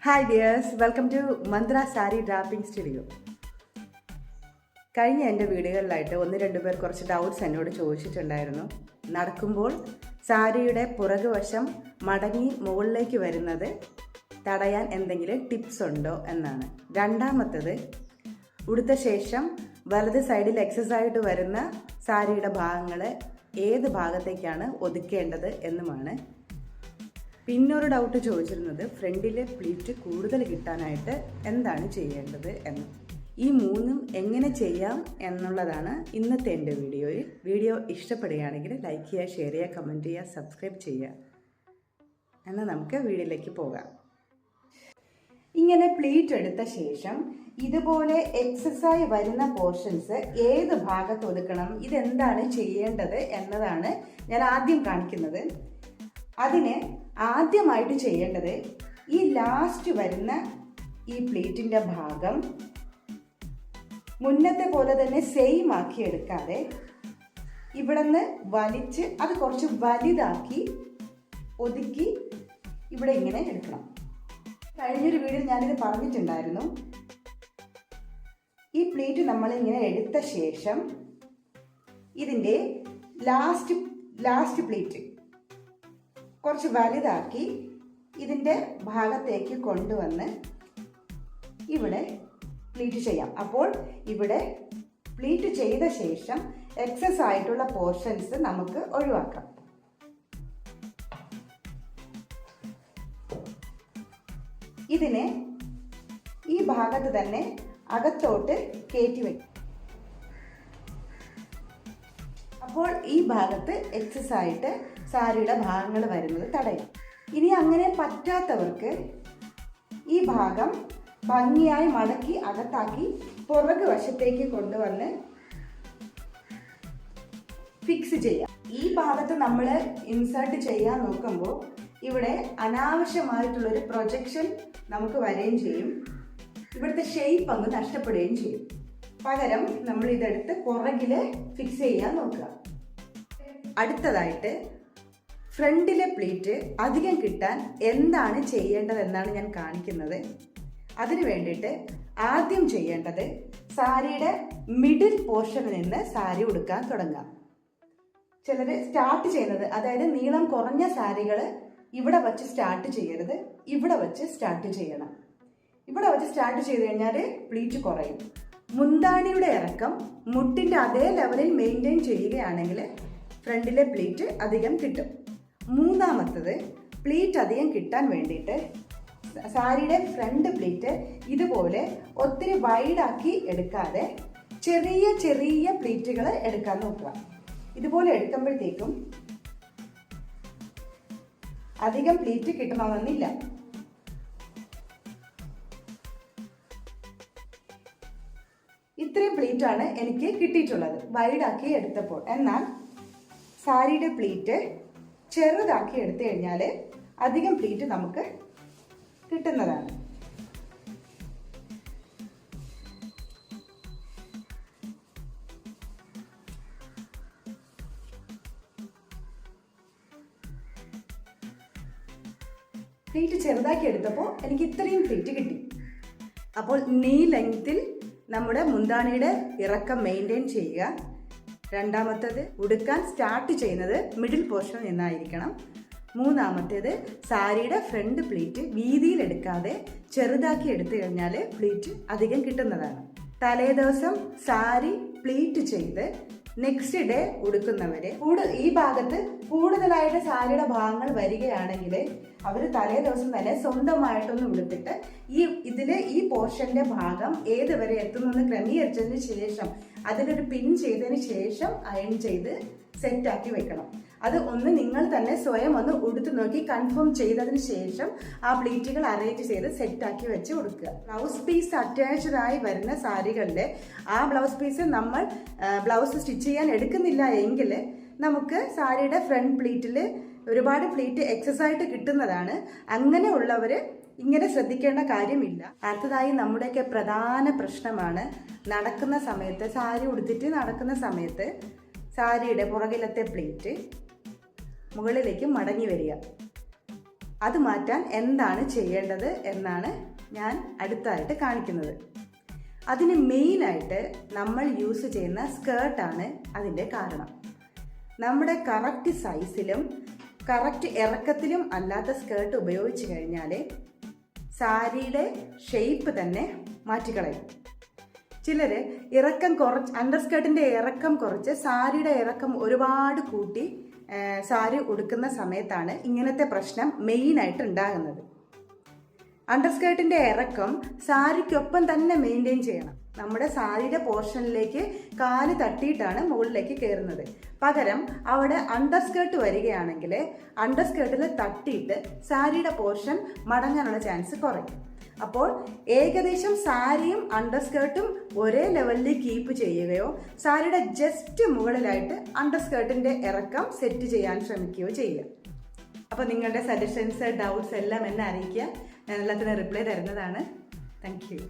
Hi dears, welcome to Mantra sari draping studio. കഴിഞ്ഞ എൻ്റെ വീഡിയോകളിലായിട്ട് ഒന്ന് രണ്ട് പേർ കുറച്ച് ഡൗട്ട്സ് എന്നോട് ചോദിച്ചിട്ടുണ്ടായിരുന്നു. നടക്കുമ്പോൾ സാരിയുടെ പുറകുവശം മടങ്ങി മുകളിലേക്ക് വരുന്നത് തടയാൻ എന്തെങ്കിലും ടിപ്സ് ഉണ്ടോ എന്നാണ്. രണ്ടാമത്തത്, ഉടുത്ത ശേഷം വലത് സൈഡിൽ എക്സസ് ആയിട്ട് വരുന്ന സാരിയുടെ ഭാഗങ്ങൾ ഏത് ഭാഗത്തേക്കാണ് ഒതുക്കേണ്ടത് എന്നുമാണ്. പിന്നൊരു ഡൗട്ട് ചോദിച്ചിരുന്നത്, ഫ്രണ്ടിലെ പ്ലീറ്റ് കൂടുതൽ കിട്ടാനായിട്ട് എന്താണ് ചെയ്യേണ്ടത് എന്ന്. ഈ മൂന്നും എങ്ങനെ ചെയ്യാം എന്നുള്ളതാണ് ഇന്നത്തെ എൻ്റെ വീഡിയോയിൽ. വീഡിയോ ഇഷ്ടപ്പെടുകയാണെങ്കിൽ ലൈക്ക് ചെയ്യുക, ഷെയർ ചെയ്യുക, കമൻറ്റ് ചെയ്യുക, സബ്സ്ക്രൈബ് ചെയ്യുക. എന്നാൽ നമുക്ക് വീഡിയോയിലേക്ക് പോകാം. ഇങ്ങനെ പ്ലീറ്റ് എടുത്ത ശേഷം ഇതുപോലെ എക്സസൈസ് വരുന്ന പോർഷൻസ് ഏത് ഭാഗത്ത് ഒതുക്കണം, ഇതെന്താണ് ചെയ്യേണ്ടത് എന്നതാണ് ഞാൻ ആദ്യം കാണിക്കുന്നത്. അതിന് ആദ്യമായിട്ട് ചെയ്യേണ്ടത്, ഈ ലാസ്റ്റ് വരുന്ന ഈ പ്ലീറ്റിൻ്റെ ഭാഗം മുന്നത്തെ പോലെ തന്നെ സെയിം ആക്കി എടുക്കാതെ ഇവിടെ നിന്ന് വലിച്ച് അത് കുറച്ച് വലുതാക്കി ഒതുക്കി ഇവിടെ ഇങ്ങനെ എടുക്കണം. കഴിഞ്ഞൊരു വീഡിയോയിൽ ഞാനിത് പറഞ്ഞിട്ടുണ്ടായിരുന്നു. ഈ പ്ലീറ്റ് നമ്മളിങ്ങനെ എടുത്ത ശേഷം ഇതിൻ്റെ ലാസ്റ്റ് പ്ലീറ്റ് കുറച്ച് വലുതാക്കി ഇതിൻ്റെ ഭാഗത്തേക്ക് കൊണ്ടുവന്ന് ഇവിടെ പ്ലീറ്റ് ചെയ്യാം. അപ്പോൾ ഇവിടെ പ്ലീറ്റ് ചെയ്ത ശേഷം എക്സസ് ആയിട്ടുള്ള പോർഷൻസ് നമുക്ക് ഒഴിവാക്കാം. ഇതിനെ ഈ ഭാഗത്ത് തന്നെ അകത്തോട്ട് കയറ്റി വയ്ക്കും. അപ്പോൾ ഈ ഭാഗത്ത് എക്സസ് ആയിട്ട് സാരിയുടെ ഭാഗങ്ങൾ വരുന്നത് തടയും. ഇനി അങ്ങനെ പറ്റാത്തവർക്ക് ഈ ഭാഗം ഭംഗിയായി മടക്കി അകത്താക്കി പുറകു വശത്തേക്ക് കൊണ്ടുവന്ന് ഫിക്സ് ചെയ്യാം. ഈ ഭാഗത്ത് നമ്മൾ ഇൻസേർട്ട് ചെയ്യാൻ നോക്കുമ്പോൾ ഇവിടെ അനാവശ്യമായിട്ടുള്ളൊരു പ്രൊജക്ഷൻ നമുക്ക് വരികയും ചെയ്യും. ഇവിടുത്തെ ഷേപ്പ് അങ്ങ് നഷ്ടപ്പെടുകയും ചെയ്യും. പകരം നമ്മൾ ഇതെടുത്ത് പുറകിൽ ഫിക്സ് ചെയ്യാൻ നോക്കുക. അടുത്തതായിട്ട്, ഫ്രണ്ടിലെ പ്ലീറ്റ് അധികം കിട്ടാൻ എന്താണ് ചെയ്യേണ്ടതെന്നാണ് ഞാൻ കാണിക്കുന്നത്. അതിനു വേണ്ടിയിട്ട് ആദ്യം ചെയ്യേണ്ടത്, സാരിയുടെ മിഡിൽ പോർഷനിൽ നിന്ന് സാരി ഉടുക്കാൻ തുടങ്ങാം. ചിലർ സ്റ്റാർട്ട് ചെയ്യുന്നത്, അതായത് നീളം കുറഞ്ഞ സാരികൾ ഇവിടെ വച്ച് സ്റ്റാർട്ട് ചെയ്യരുത്, ഇവിടെ വച്ച് സ്റ്റാർട്ട് ചെയ്യണം. ഇവിടെ വച്ച് സ്റ്റാർട്ട് ചെയ്ത് കഴിഞ്ഞാൽ പ്ലീറ്റ് കുറയും. മുന്താണിയുടെ ഇറക്കം മുട്ടിൻ്റെ അതേ ലെവലിൽ മെയിൻറ്റെയിൻ ചെയ്യുകയാണെങ്കിൽ ഫ്രണ്ടിലെ പ്ലീറ്റ് അധികം കിട്ടും. മൂന്നാമത്തത്, പ്ലീറ്റ് അധികം കിട്ടാൻ വേണ്ടിയിട്ട് സാരിയുടെ ഫ്രണ്ട് പ്ലീറ്റ് ഇതുപോലെ ഒത്തിരി വൈഡാക്കി എടുക്കാതെ ചെറിയ ചെറിയ പ്ലീറ്റുകൾ എടുക്കാൻ നോക്കുക. ഇതുപോലെ എടുക്കുമ്പോഴത്തേക്കും അധികം പ്ലീറ്റ് കിട്ടണമെന്നില്ല. ഇത്രയും പ്ലീറ്റാണ് എനിക്ക് കിട്ടിയിട്ടുള്ളത് വൈഡാക്കി എടുത്തപ്പോൾ. എന്നാൽ സാരിയുടെ പ്ലീറ്റ് ചെറുതാക്കി എടുത്തു കഴിഞ്ഞാൽ അധികം പ്ലീറ്റ് നമുക്ക് കിട്ടുന്നതാണ്. പ്ലീറ്റ് ചെറുതാക്കി എടുത്തപ്പോൾ എനിക്ക് ഇത്രയും പ്ലീറ്റ് കിട്ടി. അപ്പോൾ നീ ലെങ്ത്തിൽ നമ്മുടെ മുന്താണിയുടെ ഇറക്കം മെയിൻറ്റെയിൻ ചെയ്യുക. രണ്ടാമത്തേത്, ഉടുക്കാൻ സ്റ്റാർട്ട് ചെയ്യുന്നത് മിഡിൽ പോർഷനിൽ നിന്നായിരിക്കണം. മൂന്നാമത്തേത്, സാരിയുടെ ഫ്രണ്ട് പ്ലീറ്റ് വീതിയിലെടുക്കാതെ ചെറുതാക്കി എടുത്തു കഴിഞ്ഞാൽ പ്ലീറ്റ് അധികം കിട്ടുന്നതാണ്. തലേദിവസം സാരി പ്ലീറ്റ് ചെയ്ത് നെക്സ്റ്റ് ഡേ ഉടുക്കുന്നവര് ഈ ഭാഗത്ത് കൂടുതലായിട്ട് സാരിയുടെ ഭാഗങ്ങൾ വരികയാണെങ്കിൽ അവർ തലേ ദിവസം തന്നെ സ്വന്തമായിട്ടൊന്ന് ഉടുത്തിട്ട് ഈ പോർഷന്റെ ഭാഗം ഏതുവരെ എത്തുന്നെന്ന് ക്രമീകരിച്ചതിന് ശേഷം അതിലൊരു പിൻ ചെയ്തതിന് ശേഷം അയൺ ചെയ്ത് സെറ്റാക്കി വെക്കണം. അത് നിങ്ങൾ തന്നെ സ്വയം ഒന്ന് ഉടുത്തു നോക്കി കൺഫേം ചെയ്തതിന് ശേഷം ആ പ്ലീറ്റുകൾ അറേഞ്ച് ചെയ്ത് സെറ്റാക്കി വെച്ച് കൊടുക്കുക. ബ്ലൗസ് പീസ് അറ്റാച്ച്ഡ് ആയി വരുന്ന സാരികളിൽ ആ ബ്ലൗസ് പീസ് നമ്മൾ ബ്ലൗസ് സ്റ്റിച്ച് ചെയ്യാൻ എടുക്കുന്നില്ല എങ്കിൽ നമുക്ക് സാരിയുടെ ഫ്രണ്ട് പ്ലീറ്റിൽ ഒരുപാട് പ്ലീറ്റ് എക്സസ് ആയിട്ട് കിട്ടുന്നതാണ്. അങ്ങനെയുള്ളവർ ഇങ്ങനെ ശ്രദ്ധിക്കേണ്ട കാര്യമില്ല. അടുത്തതായി നമ്മുടെയൊക്കെ പ്രധാന പ്രശ്നമാണ്, നടക്കുന്ന സമയത്ത് സാരി ഉടുത്തിട്ട് നടക്കുന്ന സമയത്ത് സാരിയുടെ പുറകിലത്തെ പ്ലീറ്റ് മുകളിലേക്ക് മടങ്ങി വരിക. അത് മാറ്റാൻ എന്താണ് ചെയ്യേണ്ടത് എന്നാണ് ഞാൻ അടുത്തായിട്ട് കാണിക്കുന്നത്. അതിന് മെയിനായിട്ട് നമ്മൾ യൂസ് ചെയ്യുന്ന സ്കേർട്ടാണ് അതിൻ്റെ കാരണം. നമ്മുടെ കറക്റ്റ് സൈസിലും കറക്റ്റ് ഇറക്കത്തിലും അല്ലാത്ത സ്കേർട്ട് ഉപയോഗിച്ച് കഴിഞ്ഞാൽ സാരിയുടെ ഷേപ്പ് തന്നെ മാറ്റിക്കളയും. ചിലർ ഇറക്കം കുറച്ച്, അണ്ടർസ്കേർട്ടിൻ്റെ ഇറക്കം കുറച്ച് സാരിയുടെ ഇറക്കം ഒരുപാട് കൂട്ടി സാരി ഉടുക്കുന്ന സമയത്താണ് ഇങ്ങനത്തെ പ്രശ്നം മെയിനായിട്ട് ഉണ്ടാകുന്നത്. അണ്ടർസ്കേർട്ടിൻ്റെ ഇറക്കം സാരിക്കൊപ്പം തന്നെ മെയിൻറ്റെയിൻ ചെയ്യണം. നമ്മുടെ സാരിയുടെ പോർഷനിലേക്ക് കാല് തട്ടിയിട്ടാണ് മുകളിലേക്ക് കയറുന്നത്. പകരം അവിടെ അണ്ടർസ്കേർട്ട് വരികയാണെങ്കിൽ അണ്ടർസ്കേർട്ടിൽ തട്ടിയിട്ട് സാരിയുടെ പോർഷൻ മടങ്ങാനുള്ള ചാൻസ് കുറയും. അപ്പോൾ ഏകദേശം സാരിയും അണ്ടർസ്കേർട്ടും ഒരേ ലെവലിൽ കീപ്പ് ചെയ്യുകയോ സാരിയുടെ ജസ്റ്റ് മുകളിലായിട്ട് അണ്ടർസ്കേർട്ടിൻ്റെ ഇറക്കം സെറ്റ് ചെയ്യാൻ ശ്രമിക്കുകയോ ചെയ്യുക. അപ്പോൾ നിങ്ങളുടെ സജഷൻസ്, ഡൗട്ട്സ് എല്ലാം എന്നെ അറിയിക്കുക. ഞാൻ എല്ലാത്തിനും റിപ്ലൈ തരുന്നതാണ്. Thank you.